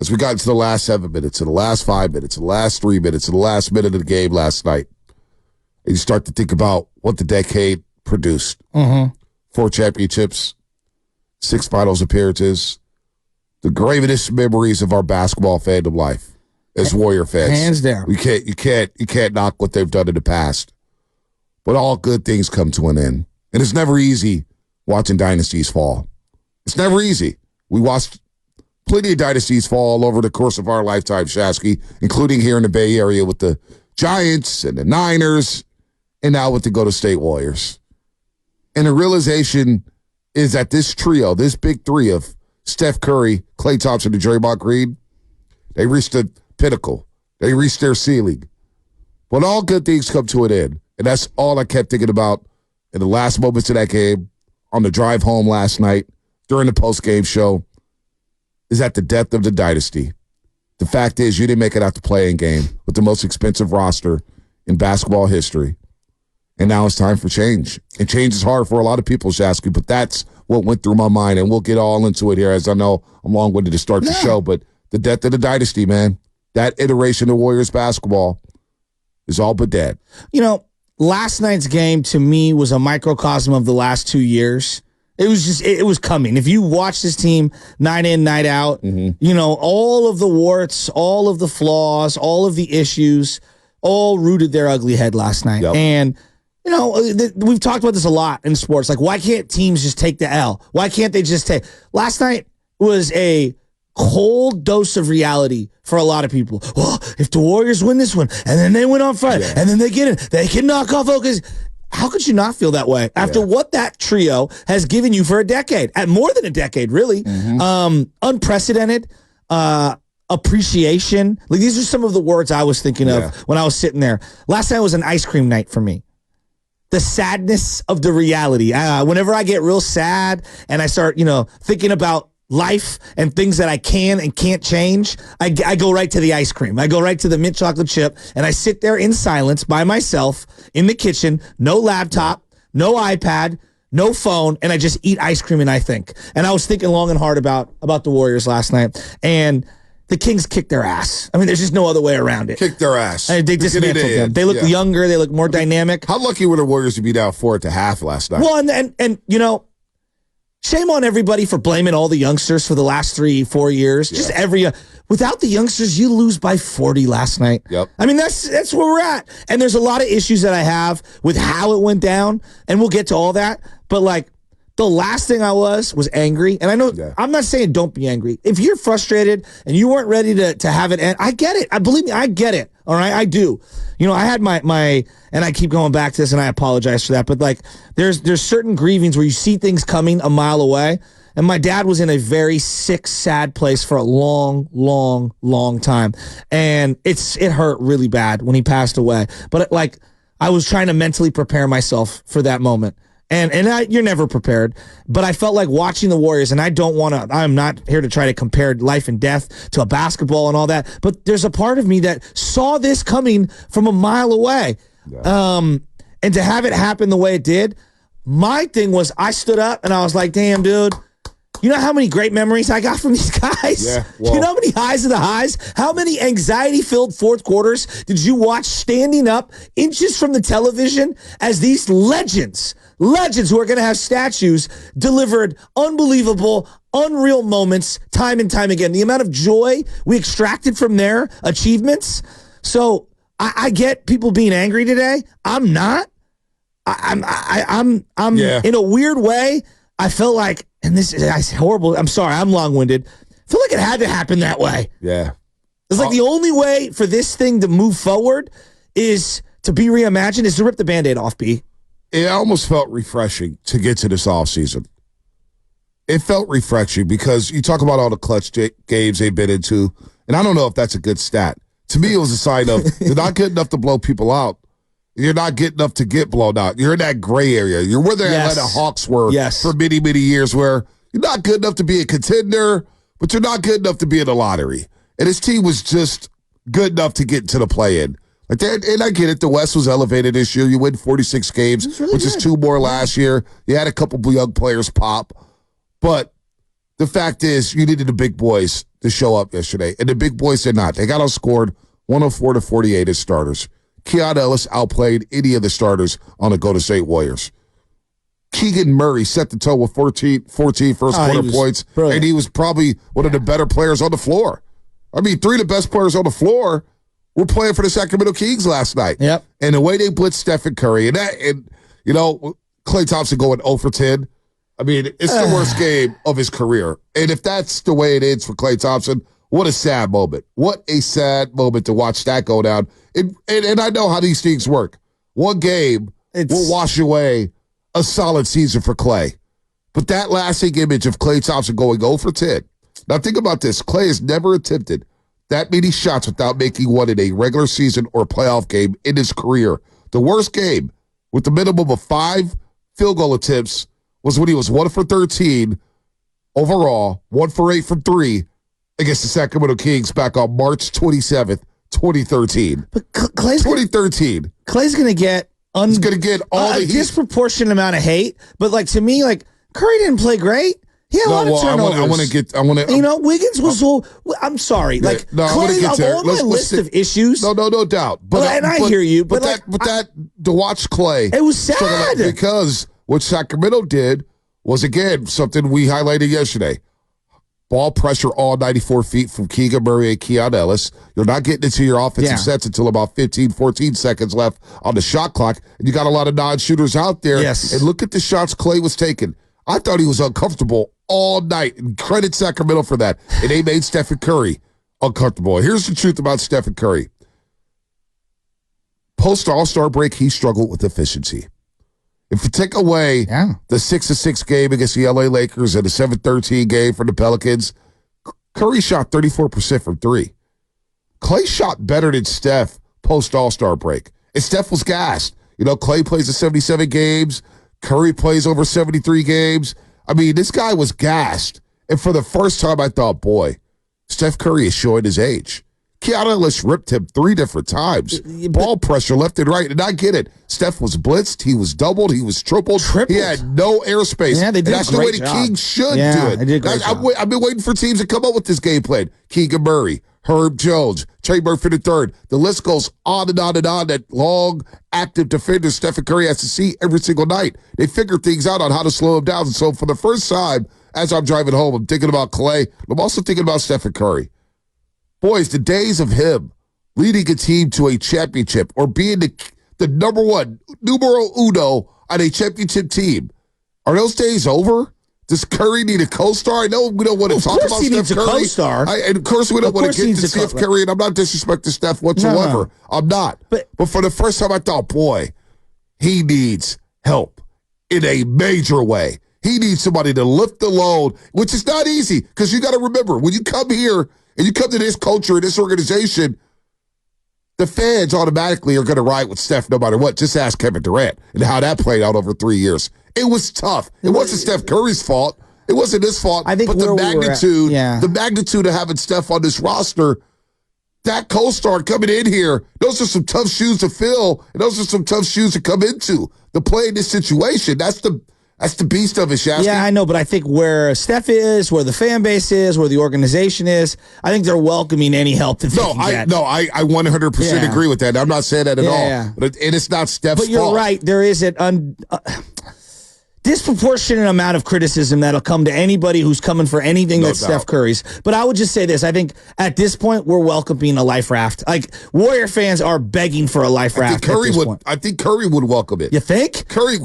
as we got into the last 7 minutes, and the last 5 minutes, and the last 3 minutes, and the last minute of the game last night, and you start to think about what the decade produced. 4 championships, 6 finals appearances, the greatest memories of our basketball fandom life as Warrior fans. Hands down. You can't knock what they've done in the past. But all good things come to an end. And it's never easy watching dynasties fall. It's never easy. We watched plenty of dynasties fall over the course of our lifetime, Shasky, including here in the Bay Area with the Giants and the Niners, and now with the Golden State Warriors. And the realization is that this trio, this big three of Steph Curry, Klay Thompson, and Draymond Green, they reached the pinnacle. They reached their ceiling. But all good things come to an end. And that's all I kept thinking about in the last moments of that game, on the drive home last night, during the post-game show, is at the death of the dynasty. The fact is, you didn't make it out the playing game with the most expensive roster in basketball history. And now it's time for change. And change is hard for a lot of people, Shasky, but that's what went through my mind. And we'll get all into it here, as I know I'm long-winded to start the show. But the death of the dynasty, man, that iteration of Warriors basketball is all but dead. You know, last night's game to me was a microcosm of the last 2 years. It was just, it was coming. If you watch this team night in, night out, you know, all of the warts, all of the flaws, all of the issues, all rooted their ugly head last night. And, you know, we've talked about this a lot in sports. Like, why can't teams just take the L? Why can't they just take? Last night was a cold dose of reality for a lot of people. Well, if the Warriors win this one, and then they win on Friday, and then they get it, they can knock off Oklahoma. How could you not feel that way after what that trio has given you for a decade, at more than a decade, really? Unprecedented appreciation. Like, these are some of the words I was thinking of when I was sitting there. Last night was an ice cream night for me. The sadness of the reality. Whenever I get real sad and I start, you know, thinking about life and things that I can and can't change, I go right to the ice cream. I go right to the mint chocolate chip, and I sit there in silence by myself in the kitchen, no laptop, no iPad, no phone, and I just eat ice cream and I think. And I was thinking long and hard about the Warriors last night, and the Kings kicked their ass. I mean, there's just no other way around it. Kicked their ass. They dismantled them. They look younger. They look more dynamic. How lucky were the Warriors to be down 4 at the half last night? Well, and you know, shame on everybody for blaming all the youngsters for the last 3-4 years. Just without the youngsters, you lose by 40 last night. I mean, that's where we're at. And there's a lot of issues that I have with how it went down, and we'll get to all that. But like, the last thing I was angry. And I know, I'm not saying don't be angry. If you're frustrated and you weren't ready to have it end, I get it. Believe me, I get it. All right, I do. You know, I had my and I keep going back to this, and I apologize for that, but like, there's certain grievings where you see things coming a mile away. And my dad was in a very sick, sad place for a long, long, long time. And it hurt really bad when he passed away. But like, I was trying to mentally prepare myself for that moment. And you're never prepared, but I felt like watching the Warriors, and I'm not here to try to compare life and death to a basketball and all that, but there's a part of me that saw this coming from a mile away. And to have it happen the way it did, my thing was, I stood up and I was like, damn, dude, you know how many great memories I got from these guys? You know how many highs of the highs? How many anxiety-filled fourth quarters did you watch standing up inches from the television as these legends who are going to have statues delivered unbelievable, unreal moments time and time again? The amount of joy we extracted from their achievements. So I get people being angry today. I'm not. I'm in a weird way. I felt like, and this is horrible. I'm sorry, I'm long-winded. I feel like it had to happen that way. It's like the only way for this thing to move forward is to be reimagined, is to rip the Band-Aid off, B. It almost felt refreshing to get to this offseason. It felt refreshing because you talk about all the clutch games they've been into, and I don't know if that's a good stat. To me, it was a sign of you're not good enough to blow people out. You're not good enough to get blown out. You're in that gray area. You're where the Atlanta Hawks were for many, many years, where you're not good enough to be a contender, but you're not good enough to be in the lottery. And his team was just good enough to get into the play-in. Like, and I get it. The West was elevated this year. You win 46 games, which is 2 more last year. You had a couple of young players pop. But the fact is you needed the big boys to show up yesterday, and the big boys did not. They got outscored 104-48 as starters. Keon Ellis outplayed any of the starters on the Golden State Warriors. Keegan Murray set the tone with 14 first quarter points, brilliant. And he was probably one of the better players on the floor. I mean, 3 of the best players on the floor were playing for the Sacramento Kings last night. Yep. And the way they blitzed Stephen Curry, and Klay Thompson going 0 for 10, I mean, it's the worst game of his career. And if that's the way it is for Klay Thompson, what a sad moment. What a sad moment to watch that go down. And I know how these things work. One game will wash away a solid season for Klay. But that lasting image of Klay Thompson going 0 for 10. Now think about this. Klay has never attempted that many shots without making one in a regular season or playoff game in his career. The worst game with the minimum of 5 field goal attempts was when he was 1 for 13 overall, 1 for 8 from 3 against the Sacramento Kings back on March 27th, 2013. But Klay's 2013. Clay's going to get he's going to get all the disproportionate amount of hate. But like to me, like Curry didn't play great. He had a lot of turnovers. Wiggins was I'm sorry. Yeah, like Klay, on my list of issues. No doubt. I hear you. But to watch Klay. It was sad. Because what Sacramento did was, again, something we highlighted yesterday. Ball pressure all 94 feet from Keegan Murray and Keon Ellis. You're not getting into your offensive sets until about 15, 14 seconds left on the shot clock. And you got a lot of non-shooters out there. Yes. And look at the shots Klay was taking. I thought he was uncomfortable all night. And credit Sacramento for that. And they made Stephen Curry uncomfortable. Here's the truth about Stephen Curry. Post All-Star break, he struggled with efficiency. If you take away the 6-6 game against the LA Lakers and the 7-13 game for the Pelicans, Curry shot 34% from 3. Klay shot better than Steph post All-Star break. And Steph was gassed. Klay plays the 77 games. Curry plays over 73 games. I mean, this guy was gassed. And for the first time, I thought, boy, Steph Curry is showing his age. Keon Ellis ripped him 3 different times. Ball pressure left and right. And I get it. Steph was blitzed. He was doubled. He was tripled. He had no airspace. Yeah, they did that's the way the Kings should do it. They did a great job. I've been waiting for teams to come up with this game plan. Keegan Murray, Herb Jones, Trey Murphy III. The list goes on and on and on. That long, active defender Stephen Curry has to see every single night. They figure things out on how to slow him down. And so for the first time, as I'm driving home, I'm thinking about Klay. I'm also thinking about Stephen Curry. Boys, the days of him leading a team to a championship or being the number one, numero uno on a championship team, are those days over? Does Curry need a co-star? I know we don't want to talk about Steph Curry. Of course he needs a co-star. And of course we don't want to get to Steph Curry, and I'm not disrespecting Steph whatsoever. No. I'm not. But for the first time, I thought, boy, he needs help in a major way. He needs somebody to lift the load, which is not easy because you got to remember, when you come here and you come to this culture, this organization, the fans automatically are going to ride with Steph no matter what. Just ask Kevin Durant and how that played out over 3 years. It was tough. It wasn't Steph Curry's fault. It wasn't his fault. I think but the magnitude of having Steph on this roster, that co-star coming in here, those are some tough shoes to fill, and those are some tough shoes to come into. To play in this situation, that's the beast of it, Shasky. Yeah, I know, but I think where Steph is, where the fan base is, where the organization is, I think they're welcoming any help that they can get. I 100% agree with that. I'm not saying that at all. Yeah. But it's not Steph's fault. But you're right. There is an disproportionate amount of criticism that'll come to anybody who's coming for anything that's Steph Curry's. But I would just say this. I think at this point, we're welcoming a life raft. Like, Warrior fans are begging for a life raft I think Curry would welcome it. You think? Curry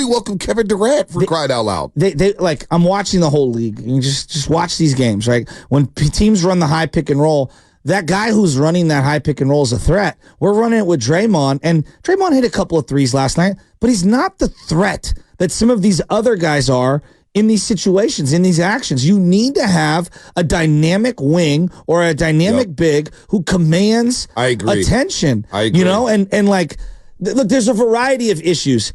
welcomed Kevin Durant for crying out loud. They like, I'm watching the whole league. You just watch these games, right? When teams run the high pick and roll, that guy who's running that high pick and roll is a threat. We're running it with Draymond, and Draymond hit a couple of threes last night, but he's not the threat that some of these other guys are in these situations, in these actions. You need to have a dynamic wing or a dynamic big who commands attention. I agree. And like, look, there's a variety of issues.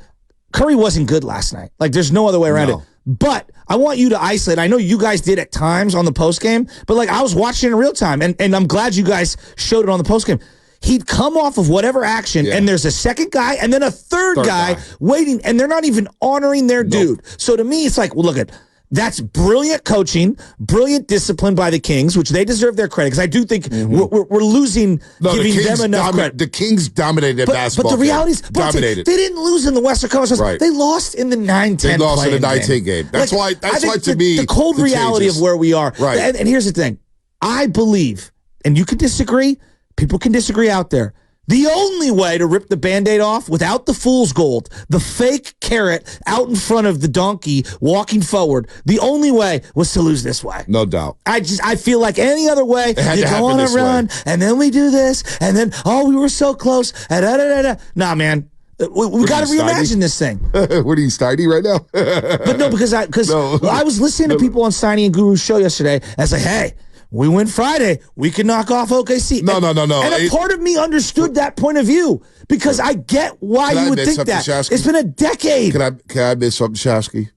Curry wasn't good last night. Like, there's no other way around it. But I want you to isolate. I know you guys did at times on the postgame, but like, I was watching in real time, and I'm glad you guys showed it on the postgame. He'd come off of whatever action, and there's a second guy and then a third guy waiting, and they're not even honoring their dude. So to me, it's like, well, look at That's brilliant coaching, brilliant discipline by the Kings, which they deserve their credit, because I do think we're losing giving them enough credit. The Kings dominated basketball. But the reality is, dominated. They didn't lose in the Western Conference. Right. They lost in the 9-10 They lost in the 9-10 game. game. That's why to me, the cold reality of where we are. Right. And here's the thing. I believe, and you can disagree, people can disagree out there, the only way to rip the Band-Aid off without the fool's gold, the fake carrot out in front of the donkey walking forward, the only way was to lose this way. No doubt. I feel like any other way, you go on a run, and then we do this, and then, we were so close. Nah, man. We got to reimagine this thing. What are you, Steiny right now? But no, because I was listening to people on Steiny and Guru's show yesterday, and I was like, hey, we win Friday. We can knock off OKC. No. And a part of me understood that point of view, because I get why you would think that. Shasky? It's been a decade. Can I admit something, Shasky?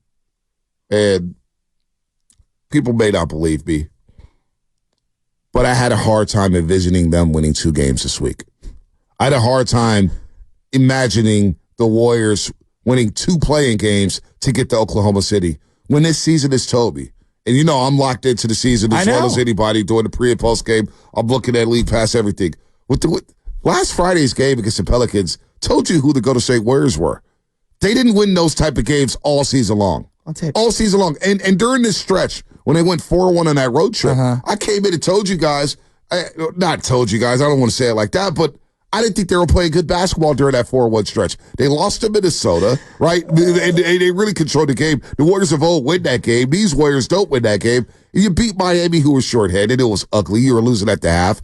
And people may not believe me, but I had a hard time envisioning them winning 2 games this week. I had a hard time imagining the Warriors winning 2 playing games to get to Oklahoma City when this season is Toby. And you know I'm locked into the season as well as anybody doing the pre- and post game. I'm looking at league past everything. With last Friday's game against the Pelicans told you who the Golden State Warriors were. They didn't win those type of games all season long. All season long. And during this stretch, when they went 4-1 on that road trip, I came in and told you guys, I don't want to say it like that, but I didn't think they were playing good basketball during that 4-1 stretch. They lost to Minnesota, right? They really controlled the game. The Warriors of old win that game. These Warriors don't win that game. You beat Miami, who was shorthanded. It was ugly. You were losing at the half.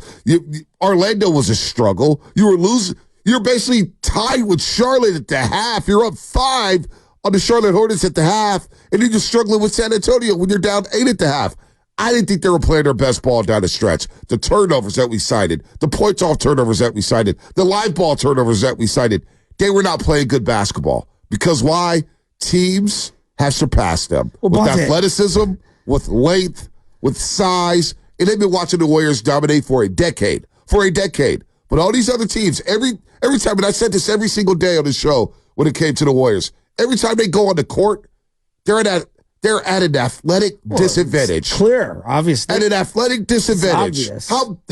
Orlando was a struggle. You were losing. You're basically tied with Charlotte at the half. You're up 5 on the Charlotte Hornets at the half, and then you're struggling with San Antonio when you're down 8 at the half. I didn't think they were playing their best ball down the stretch. The turnovers that we cited, the points off turnovers that we cited, the live ball turnovers that we cited, they were not playing good basketball. Because why? Teams have surpassed them with athleticism, with length, with size, and they've been watching the Warriors dominate for a decade. But all these other teams, every time, and I said this every single day on the show when it came to the Warriors, every time they go on the court, they're at an athletic disadvantage. It's clear, obviously. At an athletic disadvantage.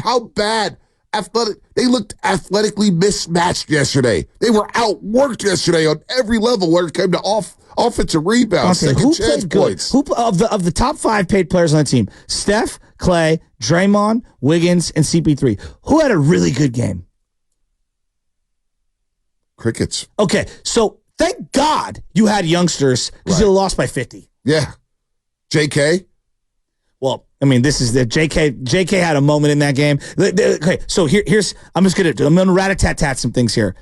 How bad athletic? They looked athletically mismatched yesterday. They were outworked yesterday on every level where it came to offensive rebounds, second chance points. Who of the top 5 paid players on the team? Steph, Clay, Draymond, Wiggins, and CP3. Who had a really good game? Crickets. Okay, so thank God you had youngsters, because you'd have lost by 50. Yeah. JK? Well, I mean, this is the JK had a moment in that game. Okay, so here's I'm gonna rat-a-tat-tat some things here.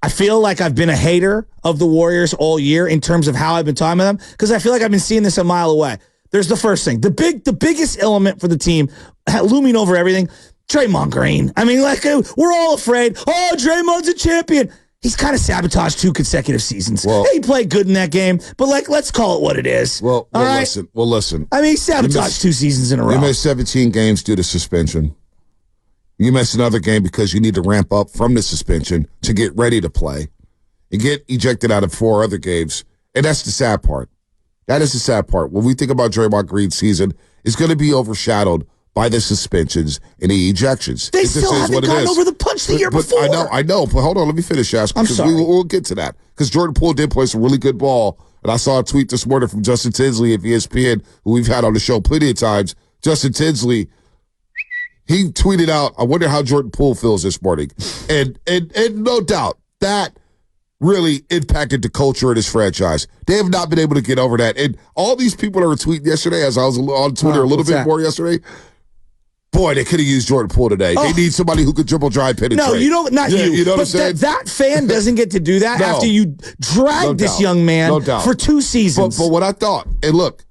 I feel like I've been a hater of the Warriors all year in terms of how I've been talking about them, because I feel like I've been seeing this a mile away. There's the first thing. The biggest element for the team, looming over everything, Draymond Green. I mean, we're all afraid, Draymond's a champion. He's kind of sabotaged 2 consecutive seasons. Well, he played good in that game, but let's call it what it is. Listen. I mean, he sabotaged 2 seasons in a row. You missed 17 games due to suspension. You missed another game because you need to ramp up from the suspension to get ready to play. You get ejected out of 4 other games, and that's the sad part. That is the sad part. When we think about Draymond Green's season, it's going to be overshadowed by the suspensions and the ejections. They still haven't gotten over the punch the year before. I know. But hold on, let me finish, Ash. I'm sorry. We'll get to that. Because Jordan Poole did play some really good ball. And I saw a tweet this morning from Justin Tinsley of ESPN, who we've had on the show plenty of times. Justin Tinsley, he tweeted out, I wonder how Jordan Poole feels this morning. And no doubt, that really impacted the culture of this franchise. They have not been able to get over that. And all these people that were tweeting yesterday, as I was on Twitter a little bit more yesterday, boy, they could have used Jordan Poole today. They need somebody who could dribble, drive, penetrate. No, you don't. Not you. You know what I'm saying? That fan doesn't get to do that after you drag this young man for 2 seasons. But what I thought, and look,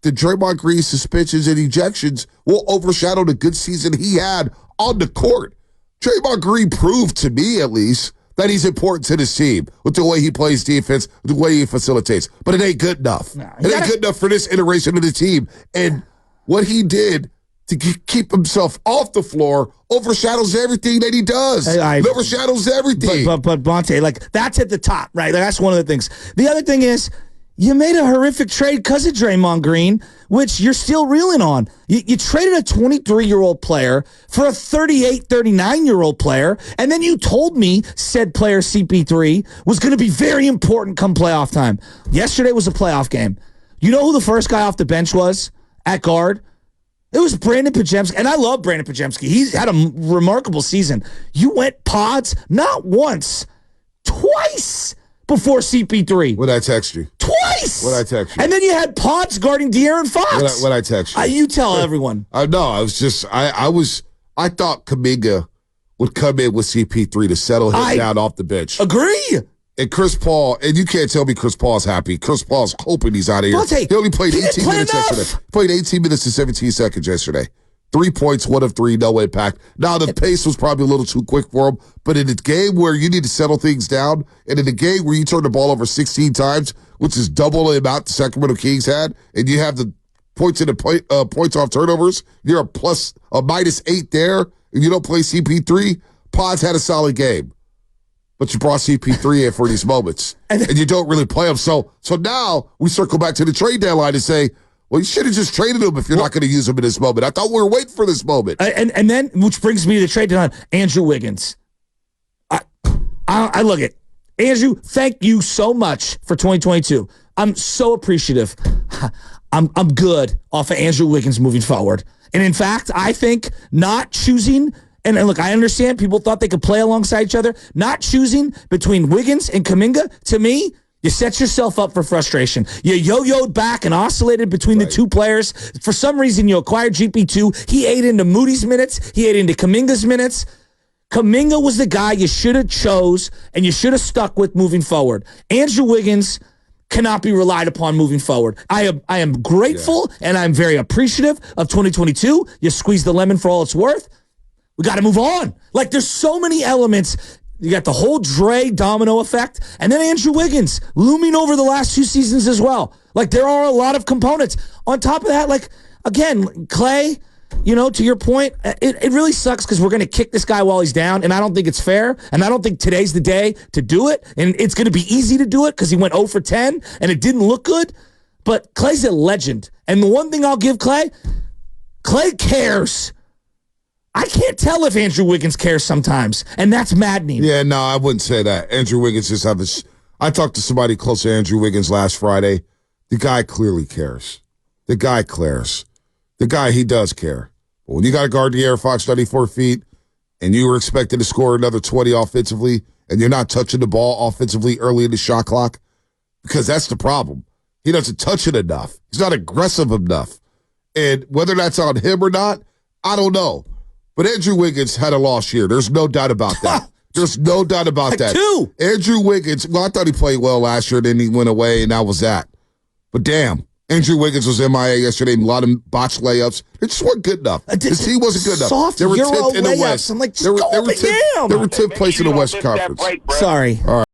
the Draymond Green suspensions and ejections will overshadow the good season he had on the court. Draymond Green proved to me, at least, that he's important to this team with the way he plays defense, the way he facilitates. But it ain't good enough. It ain't good enough for this iteration of the team. And what he did to keep himself off the floor overshadows everything that he does. It overshadows everything. But Bonte, that's at the top, right? That's one of the things. The other thing is, you made a horrific trade because of Draymond Green, which you're still reeling on. You traded a 23-year-old player for a 38, 39-year-old player, and then you told me said player CP3 was going to be very important come playoff time. Yesterday was a playoff game. You know who the first guy off the bench was at guard? It was Brandon Podziemski, and I love Brandon Podziemski. He's had a remarkable season. You went pods not once, twice before CP3. What'd I text you? Twice! What'd I text you? And then you had pods guarding De'Aaron Fox. What'd I text you? You tell everyone. I thought Kuminga would come in with CP3 to settle him down off the bench. Agree. And Chris Paul, and you can't tell me Chris Paul's happy. Chris Paul's hoping he's out of here. He only played 18 minutes yesterday. Played 18 minutes and 17 seconds yesterday. 3 points, 1 of 3, no impact. Now, the pace was probably a little too quick for him, but in a game where you need to settle things down, and in a game where you turn the ball over 16 times, which is double the amount the Sacramento Kings had, and you have the points in the points off turnovers, you're a minus 8 there, and you don't play CP3, Pods had a solid game. But you brought CP3 in for these moments, and you don't really play him. So now we circle back to the trade deadline and say, well, you should have just traded him if you're not going to use him in this moment. I thought we were waiting for this moment. And then, which brings me to the trade deadline, Andrew Wiggins. I look at Andrew, thank you so much for 2022. I'm so appreciative. I'm good off of Andrew Wiggins moving forward. And in fact, I think not choosing – and look, I understand people thought they could play alongside each other. Not choosing between Wiggins and Kuminga, to me, you set yourself up for frustration. You yo-yoed back and oscillated between the two players. For some reason, you acquired GP2. He ate into Moody's minutes. He ate into Kuminga's minutes. Kuminga was the guy you should have chose and you should have stuck with moving forward. Andrew Wiggins cannot be relied upon moving forward. I am grateful and I'm very appreciative of 2022. You squeezed the lemon for all it's worth. We got to move on. Like, there's so many elements. You got the whole Dre domino effect, and then Andrew Wiggins looming over the last 2 seasons as well. Like, there are a lot of components. On top of that, like, again, Clay, you know, to your point, it really sucks because we're going to kick this guy while he's down, and I don't think it's fair, and I don't think today's the day to do it, and it's going to be easy to do it because he went 0 for 10, and it didn't look good, but Clay's a legend. And the one thing I'll give Clay cares. I can't tell if Andrew Wiggins cares sometimes, and that's maddening. Yeah, no, I wouldn't say that. Andrew Wiggins just have this. I talked to somebody close to Andrew Wiggins last Friday. The guy clearly cares. The guy cares. The guy, he does care. But when you got to guard De'Aaron Fox 94 feet, and you were expected to score another 20 offensively, and you're not touching the ball offensively early in the shot clock, because that's the problem. He doesn't touch it enough. He's not aggressive enough. And whether that's on him or not, I don't know. But Andrew Wiggins had a lost year. There's no doubt about that. There's no doubt about that. Two. Andrew Wiggins, well, I thought he played well last year, then he went away, and that was that. But damn, Andrew Wiggins was MIA yesterday, a lot of botched layups. It just wasn't good enough. His team wasn't good enough. Soft they were Euro 10th in the layups. West. I'm like, they were 10th place in the West Conference. Sorry. All right.